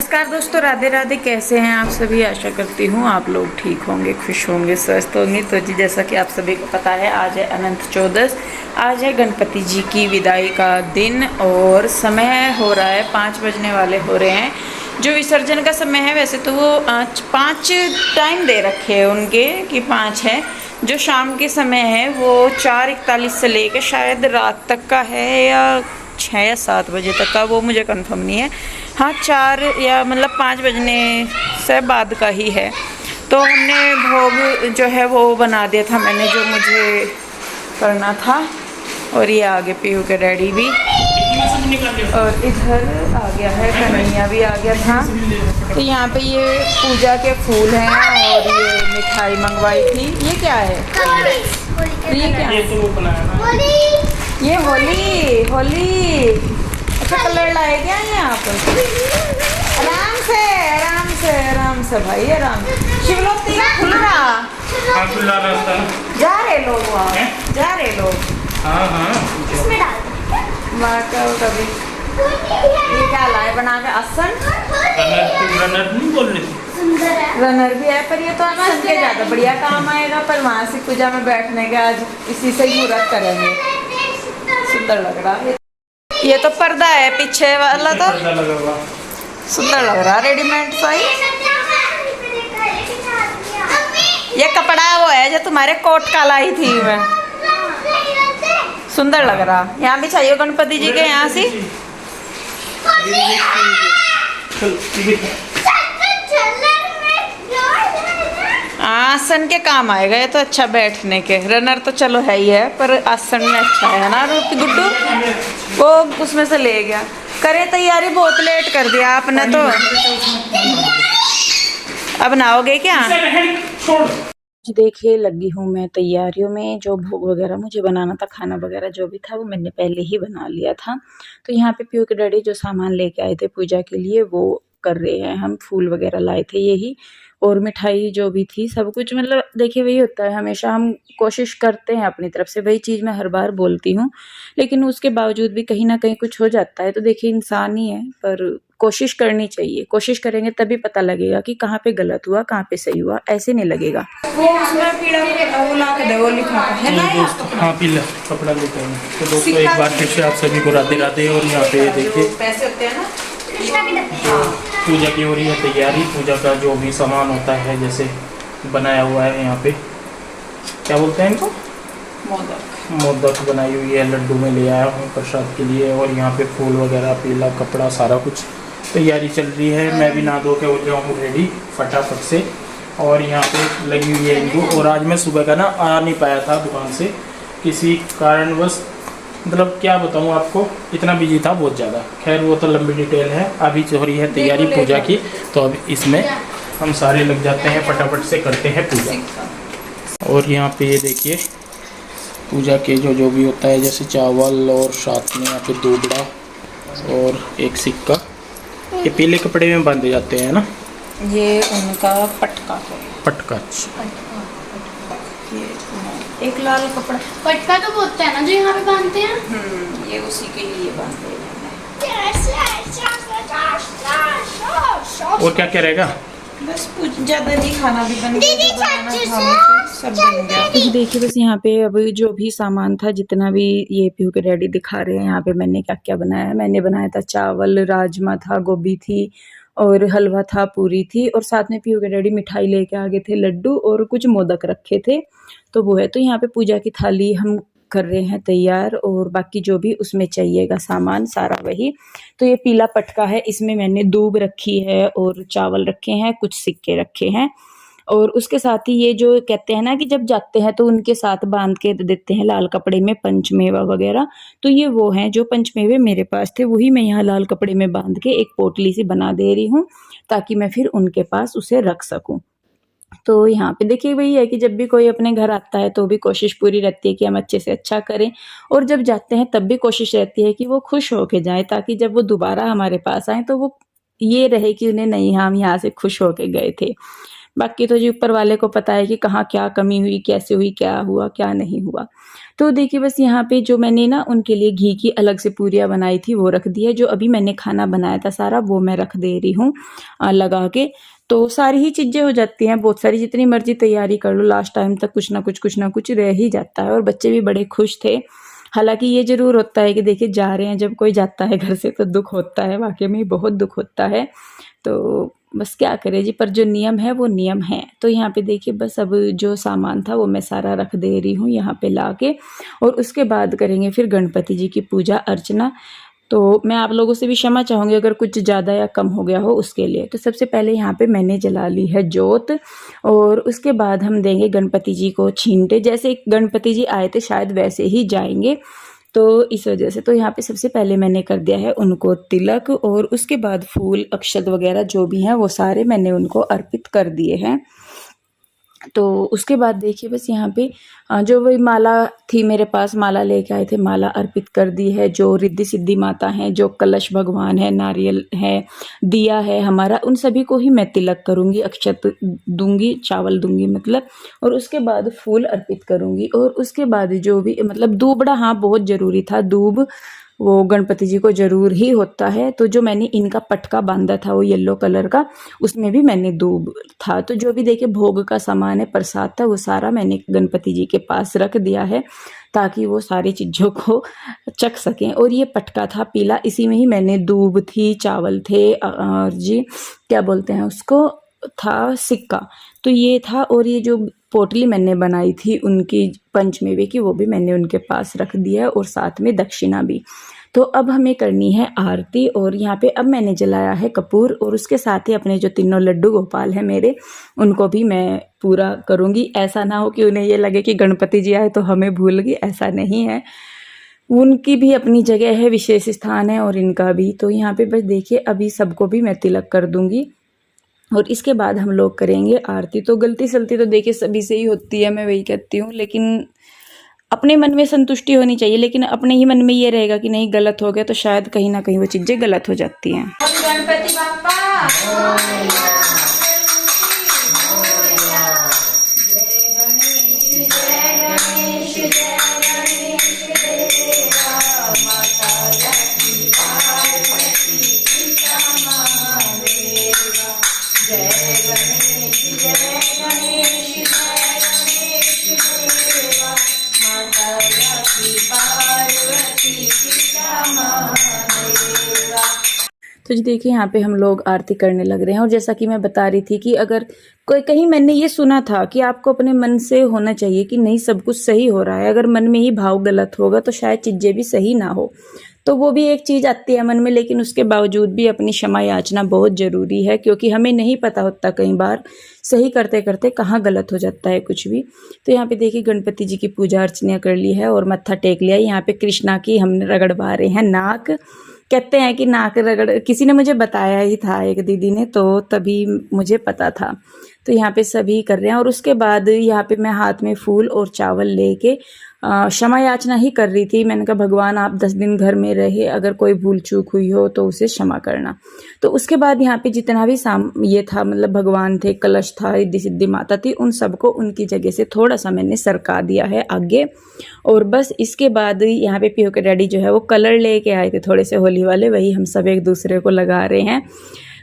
नमस्कार दोस्तों, राधे राधे। कैसे हैं आप सभी? आशा करती हूँ आप लोग ठीक होंगे, खुश होंगे, स्वस्थ होंगे। तो जी, जैसा कि आप सभी को पता है, आज है अनंत चौदस। आज है गणपति जी की विदाई का दिन और समय हो रहा है 5 बजने वाले हो रहे हैं। जो विसर्जन का समय है, वैसे तो वो 5 टाइम दे रखे हैं उनके कि 5 है। जो शाम के समय है वो 4:41 से लेके शायद रात तक का है, या 6 या 7 बजे तक का, वो मुझे कंफर्म नहीं है। हाँ, 4 या मतलब 5 बजने से बाद का ही है। तो हमने भोग जो है वो बना दिया था मैंने, जो मुझे करना था। और ये आगे पीहू के डैडी भी, और इधर आ गया है कन्हैया भी आ गया था। तो यहाँ पे ये पूजा के फूल हैं और ये मिठाई मंगवाई थी। ये क्या है? ये क्या है? ये होली होली। अच्छा, कलर लाए क्या है यहाँ पर? आराम से आराम से आराम से भाई, आराम। शिवलोक तेरा खुल रहा, जा रहे लोग वहाँ, जा रहे लोग। इसमें डाल कभी ये क्या लाए बना के? आसन रनर नहीं बोल रही थी। रनर भी है, पर ये तो आसन के ज़्यादा बढ़िया काम आएगा। पर मासिक पूजा में बैठने के आज इसी से ही मुहूर्त करेंगे। सुंदर लग रहा है। ये तो पर्दा है पीछे वाला, तो सुंदर लग रहा, रेडीमेड सा ही। ये कपड़ा वो है जो तुम्हारे कोट का लाई थी मैं, सुंदर लग रहा। यहाँ भी चाहिए गणपति जी के यहाँ से। आसन के काम आएगा ये तो, अच्छा बैठने के। रनर तो चलो है ही है, पर आसन में अच्छा है ना। गुड्डू वो उसमें से ले गया। करे तैयारी, बहुत लेट कर दिया आपने तो। अब नहाओगे क्या? देखिए, लगी हूँ मैं तैयारियों में। जो भोग वगैरह मुझे बनाना था, खाना वगैरह जो भी था, वो मैंने पहले ही बना लिया था। तो यहाँ पे पीहू के डैडी जो सामान लेके आए थे पूजा के लिए, वो कर रहे हैं। हम फूल वगैरह लाए थे यही, और मिठाई जो भी थी, सब कुछ। मतलब देखिए, वही होता है हमेशा, हम कोशिश करते हैं अपनी तरफ से, वही चीज़ मैं हर बार बोलती हूँ, लेकिन उसके बावजूद भी कहीं ना कहीं कुछ हो जाता है। तो देखिए, इंसान ही है, पर कोशिश करनी चाहिए। कोशिश करेंगे तभी पता लगेगा कि कहाँ पे गलत हुआ, कहाँ पे सही हुआ। ऐसे नहीं लगेगा। वो उसमें पीला वो ला के दे, वो लिखा है ना दोस्त, हाँ पीला कपड़ा लेते हैं। तो दोस्तों, एक बार फिर से आप सभी को राधे राधे। और यहाँ पे देखिए, पैसे होते हैं ना, पूजा की हो रही है तैयारी। पूजा का जो भी सामान होता है, जैसे बनाया हुआ है यहाँ पे, क्या बोलते हैं इनको, मोदक बनाई हुई है। लड्डू में ले आया हूँ प्रसाद के लिए। और यहाँ पे फूल वगैरह, पीला कपड़ा, सारा कुछ तैयारी चल रही है। मैं भी नहा धो के हो गया हूँ रेडी फटाफट से। और यहाँ पे लगी हुई है इनको। और आज मैं सुबह का ना आ नहीं पाया था दुकान से, किसी कारणवश। मतलब क्या बताऊँ आपको, इतना बिजी था बहुत ज़्यादा। खैर, वो तो लंबी डिटेल है। अभी हो रही है तैयारी पूजा की, तो अब इसमें हम सारे लग जाते हैं, फटाफट से करते हैं पूजा। और यहाँ पे ये देखिए, पूजा के जो भी होता है, जैसे चावल, और साथ में यहाँ पे दूबड़ा और एक सिक्का, ये पीले कपड़े में बांधे जाते हैं ना। ये उनका पटका है। पटका। एक लाल कपड़ा पटका तो बोलते हैं ना जो यहाँ पे बांधते हैं। ये उसी के लिए बांधते हैं। और क्या क्या रहेगा? बस कुछ ज़्यादा नहीं, खाना भी बन गया, सब बन गया। देखिए, बस यहाँ पे अब जो भी सामान था, जितना भी ये पीहू के डैडी दिखा रहे हैं, यहाँ पे मैंने क्या क्या बनाया। मैंने बनाया था चावल, राजमा था, गोभी थी, और हलवा था, पूरी थी, और साथ में पीहू के डैडी मिठाई लेके आ गए थे, लड्डू, और कुछ मोदक रखे थे। तो वो है। तो यहाँ पे पूजा की थाली हम कर रहे हैं तैयार, और बाकी जो भी उसमें चाहिएगा सामान सारा वही। तो ये पीला पटका है, इसमें मैंने दूब रखी है, और चावल रखे हैं, कुछ सिक्के रखे हैं। और उसके साथ ही ये जो कहते हैं ना कि जब जाते हैं तो उनके साथ बांध के देते हैं लाल कपड़े में, पंचमेवा वगैरह। तो ये वो हैं जो पंचमेवे मेरे पास थे, वही मैं यहाँ लाल कपड़े में बांध के एक पोटली सी बना दे रही हूँ, ताकि मैं फिर उनके पास उसे रख सकूँ। तो यहाँ पे देखिए, वही है कि जब भी कोई अपने घर आता है तो भी कोशिश पूरी रहती है कि हम अच्छे से अच्छा करें, और जब जाते हैं तब भी कोशिश रहती है कि वो खुश होके जाएं, ताकि जब वो दोबारा हमारे पास आए तो वो ये रहे कि उन्हें नहीं, हम यहाँ से खुश होके गए थे। बाकी तो जी ऊपर वाले को पता है कि कहाँ क्या कमी हुई, कैसे हुई, क्या हुआ, क्या नहीं हुआ। तो देखिए बस यहाँ पे जो मैंने ना उनके लिए घी की अलग से पूरियाँ बनाई थी वो रख दी है। जो अभी मैंने खाना बनाया था सारा वो मैं रख दे रही हूँ लगा के। तो सारी ही चीज़ें हो जाती हैं, बहुत सारी, जितनी मर्जी तैयारी कर लो लास्ट टाइम तक कुछ ना कुछ रह ही जाता है। और बच्चे भी बड़े खुश थे। हालाँकि ये ज़रूर होता है कि देखिए जा रहे हैं, जब कोई जाता है घर से तो दुःख होता है, वाक़ई में बहुत दुःख होता है। तो बस क्या करें जी, पर जो नियम है वो नियम है। तो यहाँ पे देखिए बस अब जो सामान था वो मैं सारा रख दे रही हूँ यहाँ पे लाके, और उसके बाद करेंगे फिर गणपति जी की पूजा अर्चना। तो मैं आप लोगों से भी क्षमा चाहूँगी अगर कुछ ज़्यादा या कम हो गया हो उसके लिए। तो सबसे पहले यहाँ पे मैंने जला ली है जोत, और उसके बाद हम देंगे गणपति जी को छींटे। जैसे गणपति जी आए थे शायद वैसे ही जाएंगे, तो इस वजह से तो यहाँ पे सबसे पहले मैंने कर दिया है उनको तिलक, और उसके बाद फूल अक्षत वगैरह जो भी हैं वो सारे मैंने उनको अर्पित कर दिए हैं। तो उसके बाद देखिए बस यहाँ पे जो वही माला थी मेरे पास, माला लेके आए थे, माला अर्पित कर दी है। जो रिद्धि सिद्धि माता हैं, जो कलश भगवान है, नारियल है, दिया है हमारा, उन सभी को ही मैं तिलक करूँगी, अक्षत दूंगी, चावल दूंगी मतलब, और उसके बाद फूल अर्पित करूँगी। और उसके बाद जो भी मतलब दूबड़ा, हाँ बहुत ज़रूरी था दूब, वो गणपति जी को ज़रूर ही होता है। तो जो मैंने इनका पटका बांधा था वो येलो कलर का, उसमें भी मैंने दूब था। तो जो भी देखिए भोग का सामान है, प्रसाद था, वो सारा मैंने गणपति जी के पास रख दिया है ताकि वो सारी चीज़ों को चख सकें। और ये पटका था पीला, इसी में ही मैंने दूब थी, चावल थे, और जी क्या बोलते हैं उसको, था सिक्का, तो ये था। और ये जो पोटली मैंने बनाई थी उनकी पंचमेवे की, वो भी मैंने उनके पास रख दिया है, और साथ में दक्षिणा भी। तो अब हमें करनी है आरती, और यहाँ पे अब मैंने जलाया है कपूर, और उसके साथ ही अपने जो तीनों लड्डू गोपाल हैं मेरे, उनको भी मैं पूरा करूँगी। ऐसा ना हो कि उन्हें ये लगे कि गणपति जी आए तो हमें भूल गई, ऐसा नहीं है। उनकी भी अपनी जगह है, विशेष स्थान है, और इनका भी। तो यहाँ पे बस देखिए अभी सबको भी मैं तिलक कर दूँगी, और इसके बाद हम लोग करेंगे आरती। तो गलती सलती तो देखिए सभी से ही होती है, मैं वही कहती हूँ, लेकिन अपने मन में संतुष्टि होनी चाहिए। लेकिन अपने ही मन में ये रहेगा कि नहीं गलत हो गया, तो शायद कहीं ना कहीं वो चीज़ें गलत हो जाती हैं। गणपति बाप्पा तो जी देखिए यहाँ पे हम लोग आरती करने लग रहे हैं। और जैसा कि मैं बता रही थी कि अगर कोई कहीं मैंने ये सुना था कि आपको अपने मन से होना चाहिए कि नहीं सब कुछ सही हो रहा है, अगर मन में ही भाव गलत होगा तो शायद चीज़ें भी सही ना हो। तो वो भी एक चीज़ आती है मन में, लेकिन उसके बावजूद भी अपनी क्षमा याचना बहुत ज़रूरी है, क्योंकि हमें नहीं पता होता कई बार सही करते करते कहाँ गलत हो जाता है कुछ भी। तो यहाँ पे देखिए गणपति जी की पूजा अर्चना कर ली है और मत्था टेक लिया। यहाँ पे कृष्णा की हमने रगड़वा रहे हैं नाक। कहते हैं कि नाक रगड़, किसी ने मुझे बताया ही था, एक दीदी ने, तो तभी मुझे पता था। तो यहाँ पे सभी कर रहे हैं। और उसके बाद यहाँ पे मैं हाथ में फूल और चावल लेके क्षमा याचना ही कर रही थी। मैंने कहा भगवान आप 10 दिन घर में रहे, अगर कोई भूल चूक हुई हो तो उसे क्षमा करना। तो उसके बाद यहाँ पे जितना भी ये था, मतलब भगवान थे, कलश था, रिद्धि सिद्धि माता थी, उन सबको उनकी जगह से थोड़ा सा मैंने सरका दिया है आगे। और बस इसके बाद यहाँ पे पीहू के डैडी जो है वो कलर लेके आए थे थोड़े से होली वाले, वही हम सब एक दूसरे को लगा रहे हैं।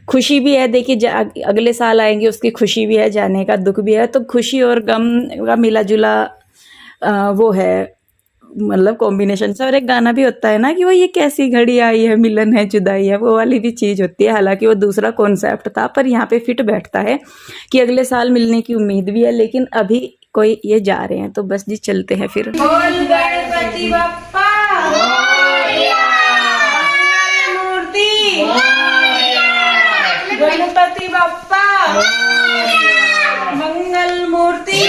खुशी भी है, देखिए अगले साल आएंगे उसकी खुशी भी है, जाने का दुख भी है। तो खुशी और गम का मिला जुला वो है, मतलब कॉम्बिनेशन से। और एक गाना भी होता है ना कि वो ये कैसी घड़ी आई है, मिलन है जुदाई है, वो वाली भी चीज़ होती है। हालांकि वो दूसरा कॉन्सेप्ट था, पर यहाँ पे फिट बैठता है कि अगले साल मिलने की उम्मीद भी है, लेकिन अभी कोई ये जा रहे हैं। तो बस जी चलते हैं फिर। गणपति बप्पा मूर्ति, गणपति बप्पा मंगल मूर्ति,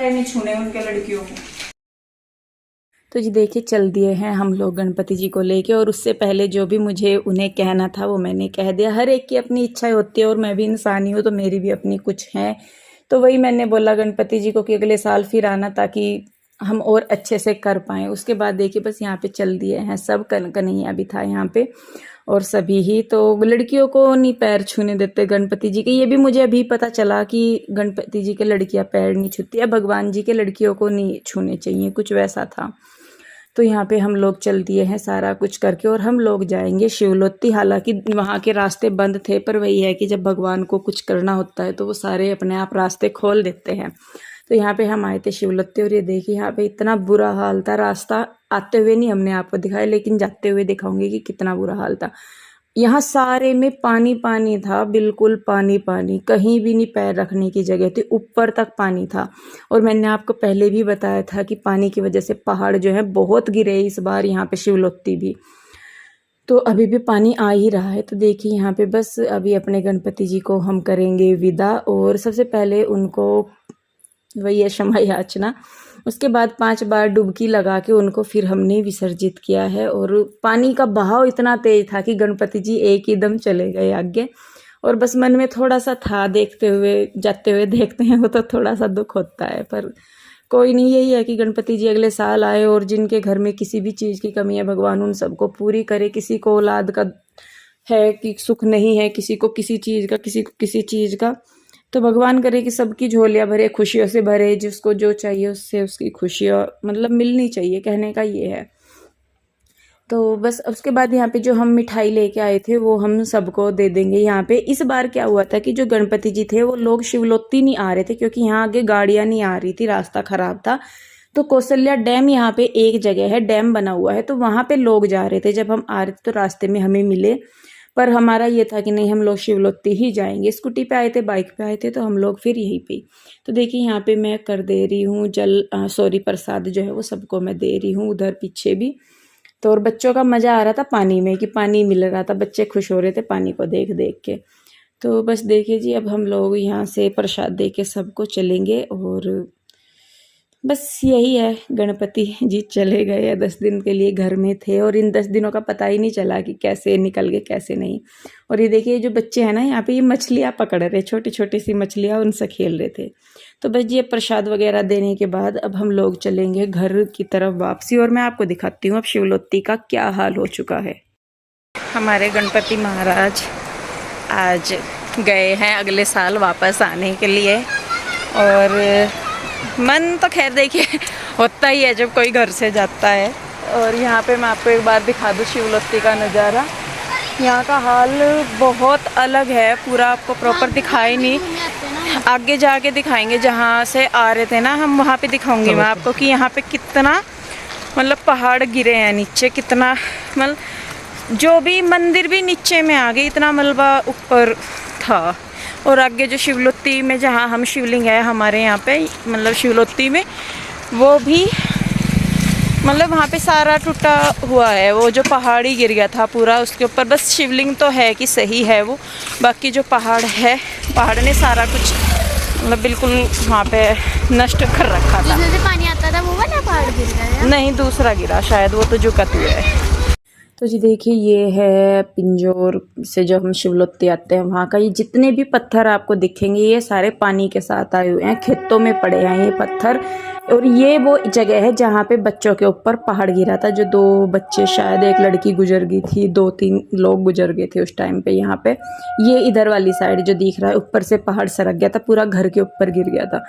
नहीं छूने उनके लड़कियों को। तो जी देखिए चल दिए हैं हम लोग गणपति जी को लेके। और उससे पहले जो भी मुझे उन्हें कहना था वो मैंने कह दिया। हर एक की अपनी इच्छाएं होती है, और मैं भी इंसान ही हूँ, तो मेरी भी अपनी कुछ हैं। तो वही मैंने बोला गणपति जी को कि अगले साल फिर आना, ताकि हम और अच्छे से कर पाएँ। उसके बाद देखिए बस यहाँ पे चल दिए हैं सब। कन्हैया भी था यहाँ पे। और सभी ही तो लड़कियों को नहीं पैर छूने देते गणपति जी के। ये भी मुझे अभी पता चला कि गणपति जी के लड़कियां पैर नहीं छूती है, भगवान जी के लड़कियों को नहीं छूने चाहिए, कुछ वैसा था। तो यहाँ पे हम लोग चल दिए हैं सारा कुछ करके और हम लोग जाएंगे शिवलोत्ती। हालांकि वहाँ के रास्ते बंद थे, पर वही है कि जब भगवान को कुछ करना होता है तो वो सारे अपने आप रास्ते खोल देते हैं। तो यहाँ पे हम आए थे शिवलोत्ती और ये देखिए यहाँ पे इतना बुरा हाल था। रास्ता आते हुए नहीं हमने आपको दिखाया, लेकिन जाते हुए दिखाऊंगी कि कितना बुरा हाल था। यहाँ सारे में पानी पानी था, बिल्कुल पानी पानी, कहीं भी नहीं पैर रखने की जगह थी, ऊपर तक पानी था। और मैंने आपको पहले भी बताया था कि पानी की वजह से पहाड़ जो है बहुत गिरे इस बार यहाँ पे शिवलोत्ती भी। तो अभी भी पानी आ ही रहा है। तो देखिए यहाँ पे बस अभी अपने गणपति जी को हम करेंगे विदा और सबसे पहले उनको वही है क्षमा याचना, उसके बाद 5 बार डुबकी लगा के उनको फिर हमने विसर्जित किया है। और पानी का बहाव इतना तेज था कि गणपति जी एक ही दम चले गए आगे। और बस मन में थोड़ा सा था, देखते हुए जाते हुए देखते हैं वो तो थोड़ा सा दुख होता है, पर कोई नहीं। यही है कि गणपति जी अगले साल आए और जिनके घर में किसी भी चीज़ की कमी है भगवान उन सबको पूरी करे। किसी को औलाद का है कि सुख नहीं है, किसी को किसी चीज़ का, किसी को किसी चीज़ का, तो भगवान करे कि सबकी झोलियाँ भरे, खुशियों से भरे, जिसको जो चाहिए उससे उसकी खुशियाँ मतलब मिलनी चाहिए, कहने का ये है। तो बस उसके बाद यहाँ पे जो हम मिठाई लेके आए थे वो हम सबको दे देंगे। यहाँ पे इस बार क्या हुआ था कि जो गणपति जी थे वो लोग शिवलोत्ती नहीं आ रहे थे क्योंकि यहाँ आगे गाड़ियाँ नहीं आ रही थी, रास्ता खराब था। तो कौशल्या डैम यहाँ पे एक जगह है, डैम बना हुआ है, तो वहाँ पे लोग जा रहे थे। जब हम आ रहे थे तो रास्ते में हमें मिले, पर हमारा ये था कि नहीं हम लोग शिवलोत्ती ही जाएंगे। स्कूटी पे आए थे, बाइक पे आए थे, तो हम लोग फिर यहीं पे। तो देखिए यहाँ पे मैं कर दे रही हूँ प्रसाद जो है वो सबको मैं दे रही हूँ, उधर पीछे भी। तो और बच्चों का मज़ा आ रहा था पानी में, कि पानी मिल रहा था, बच्चे खुश हो रहे थे पानी को देख देख के। तो बस देखिए जी अब हम लोग यहाँ से प्रसाद दे के सबको चलेंगे। और बस यही है, गणपति जी चले गए, 10 दिन के लिए घर में थे और इन 10 दिनों का पता ही नहीं चला कि कैसे निकल गए कैसे नहीं। और ये देखिए जो बच्चे हैं ना यहाँ पे, ये मछलियाँ पकड़ रहे, छोटी छोटी सी मछलियाँ, उनसे खेल रहे थे। तो बस ये प्रसाद वगैरह देने के बाद अब हम लोग चलेंगे घर की तरफ वापसी। और मैं आपको दिखाती हूँ अब शिवलोत्ती का क्या हाल हो चुका है। हमारे गणपति महाराज आज गए हैं अगले साल वापस आने के लिए। और मन तो खैर देखिए होता ही है जब कोई घर से जाता है। और यहाँ पे मैं आपको एक बार दिखा दूँ शिवलोत्ती का नज़ारा। यहाँ का हाल बहुत अलग है, पूरा आपको प्रॉपर दिखाई नहीं, आगे जाके दिखाएंगे। जहाँ से आ रहे थे ना हम, वहाँ पे दिखाऊंगी मैं आपको कि यहाँ पे कितना मतलब पहाड़ गिरे हैं नीचे, कितना मतलब जो भी मंदिर भी नीचे में आ गए, इतना मलबा ऊपर था। और आगे जो शिवलोत्ती में जहाँ हम शिवलिंग है हमारे यहाँ पे मतलब शिवलोत्ती में, वो भी मतलब वहाँ पे सारा टूटा हुआ है, वो जो पहाड़ी गिर गया था पूरा उसके ऊपर। बस शिवलिंग तो है कि सही है वो, बाकी जो पहाड़ है, पहाड़ ने सारा कुछ मतलब बिल्कुल वहाँ पे नष्ट कर रखा था। जिसमें से पानी आता था वो वाला पहाड़ गिर गया? नहीं, दूसरा गिरा शायद, वो तो झुकत हुआ है। तो जी देखिए ये है पिंजौर से जो हम शिवलोत्ती आते हैं वहाँ का, ये जितने भी पत्थर आपको दिखेंगे ये सारे पानी के साथ आए हुए हैं, खेतों में पड़े हैं ये पत्थर। और ये वो जगह है जहाँ पे बच्चों के ऊपर पहाड़ गिरा था, जो 2 बच्चे, शायद एक लड़की गुजर गई थी, 2-3 लोग गुजर गए थे उस टाइम पे। यहाँ पे ये इधर वाली साइड जो दिख रहा है ऊपर से पहाड़ सरक गया था, पूरा घर के ऊपर गिर गया था।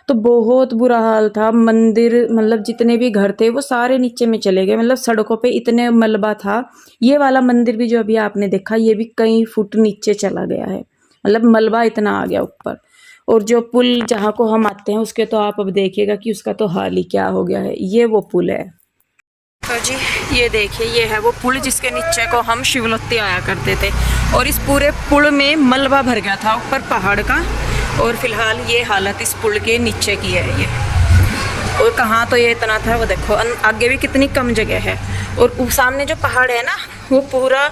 तो बहुत बुरा हाल था। मंदिर मतलब जितने भी घर थे वो सारे नीचे में चले गए, मतलब सड़कों पे इतने मलबा था। ये वाला मंदिर भी जो अभी आपने देखा ये भी कई फुट नीचे चला गया है, मतलब मलबा इतना आ गया ऊपर। और जो पुल जहाँ को हम आते हैं उसके तो आप अब देखिएगा कि उसका तो हाल ही क्या हो गया है। ये वो पुल है। तो जी ये देखिए ये है वो पुल जिसके नीचे को हम शिवलोत्ती आया करते थे। और इस पूरे पुल में मलबा भर गया था ऊपर पहाड़ का। और फिलहाल ये हालत इस पुल के नीचे की है ये। और कहाँ तो ये इतना था वो देखो, आगे भी कितनी कम जगह है। और सामने जो पहाड़ है ना वो पूरा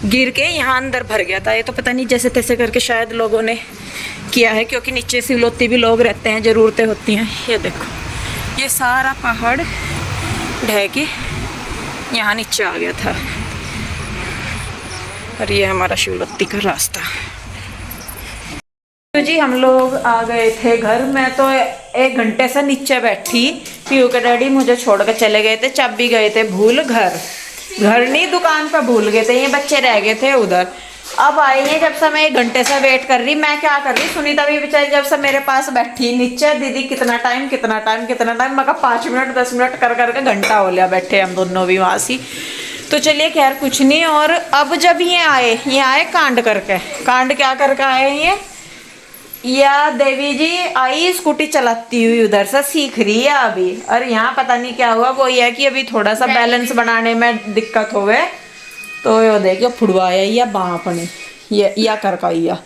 गिर के यहाँ अंदर भर गया था। ये तो पता नहीं जैसे तैसे करके शायद लोगों ने किया है, क्योंकि नीचे शिवलोत्ती भी लोग रहते हैं, ज़रूरतें होती हैं। ये देखो ये सारा पहाड़ ढह के यहाँ नीचे आ गया था। और ये हमारा शिवलोत्ती का रास्ता। तो जी हम लोग आ गए थे घर। मैं तो 1 घंटे से नीचे बैठी, पीयू के डैडी मुझे छोड़ कर चले गए थे, चाबी गए थे भूल घर। घर नहीं, दुकान पे भूल गए थे, ये बच्चे रह गए थे उधर। अब आए हैं, जब से मैं 1 घंटे से वेट कर रही। मैं क्या कर रही, सुनीता भी बेचारी जब से मेरे पास बैठी नीचे, दीदी कितना टाइम कितना टाइम कितना टाइम, मैं कहा 5 मिनट 10 मिनट कर करके घंटा हो लिया बैठे हम दोनों भी वहाँ सी। तो चलिए खैर कुछ नहीं। और अब जब ये आए कांड करके, कांड क्या करके आए ये, या देवी जी आई स्कूटी चलाती हुई उधर से सीख रही है अभी। और यहाँ पता नहीं क्या हुआ, वो ये है कि अभी थोड़ा सा बैलेंस बनाने में दिक्कत हो गए, तो ये देखिए फुड़वाया या बाप ने ये या करकाइया।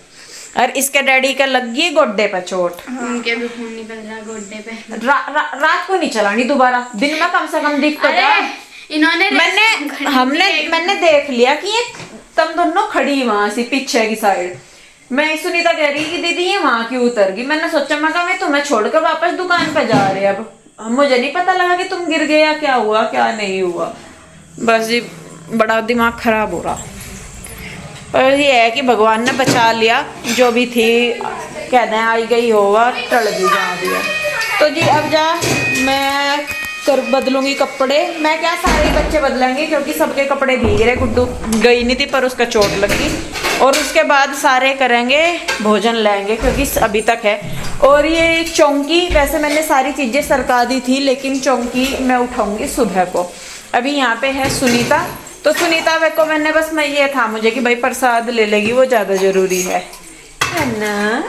और इसके डैडी का लग गई गोड्डे पे चोट, उनके भी खून निकल रहा गोड्डे पे। रात को नहीं चलानी दोबारा, दिन में कम से कम दिख तो जा। इन्होंने मैंने देख लिया कि ये तुम दोनों खड़ी वहां से पीछे की साइड। मैं सुनीता कह रही कि दीदी ये वहां क्यों उतर गई। मैंने सोचा मैं कहा मैं तुम्हें छोड़कर वापस दुकान पे जा रहे। अब मुझे नहीं पता लगा कि तुम गिर गए या क्या हुआ क्या नहीं हुआ। बस जी बड़ा दिमाग खराब हो रहा। पर ये है कि भगवान ने बचा लिया, जो भी थी कहते हैं आई गई होगा, टल गई जहाँ भी है। तो जी अब जा मैं बदलूंगी कपड़े। मैं क्या सारे बच्चे बदलेंगे क्योंकि सबके कपड़े भीग रहे। गुड्डू गई नहीं थी पर उसका चोट लगी। और उसके बाद सारे करेंगे भोजन लेंगे क्योंकि अभी तक है। और ये चौंकी वैसे मैंने सारी चीज़ें सरका दी थी, लेकिन चौंकी मैं उठाऊंगी सुबह को। अभी यहाँ पे है सुनीता, तो सुनीता वे को मैंने बस मैं ये था मुझे कि भाई प्रसाद ले लेगी, वो ज़्यादा ज़रूरी है ना।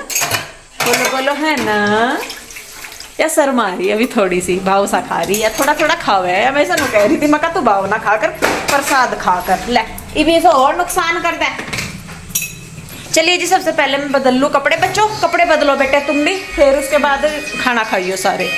बोलो बोलो है ना। या शर्मा रही अभी थोड़ी सी, भाव सा खा रही है, थोड़ा थोड़ा खावे है। मैं ऐसा कह रही थी, मैं कहा तू भाव ना खाकर प्रसाद खाकर ले, ये ऐसा और नुकसान कर दे। चलिए जी सबसे पहले मैं बदल लूँ कपड़े। बच्चों कपड़े बदलो बेटे तुम भी, फिर उसके बाद खाना खाइयो सारे।